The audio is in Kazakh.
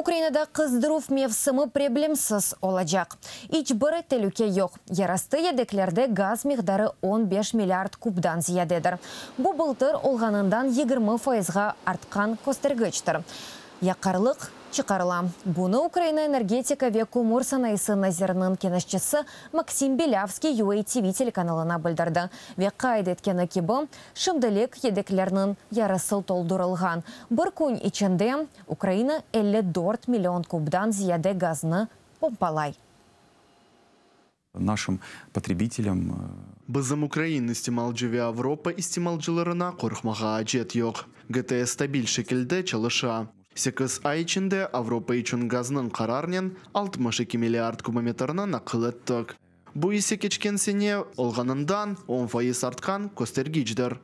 Украинада қыздыруф мевсымы проблемсыз олacak. Hiç bir tehlike yok. Yarastı yedeklerde gaz miqdarı 15 milyard kubdan ziyadedir. Bu былтыр olğanından 20%-ға артқан көстергічтір. Яқарлық чықарыла. Бұны Украина энергетика ве кумур санайсы назернын кенішчісі Максим Белявский UATV телеканалына білдірді. Ве қайд еткені кебі, шымдылік едеклерінің ярысыл толдырылған. Бір күн içінде Украина 54 миллион кубдан зияде газны помпалай. Нашим потребителям Бызым Украина истемалжыве Европа истемалжыларына қорқмаға ажет yok. ГТС стабиль шекілді чалыша. 8 ай içinde Avropa üçün газның қарарнен 62 миллиард кубометрына нақыл еттік. Бұл есе кечкен сене олғанындан 10% артқан көстергичдір.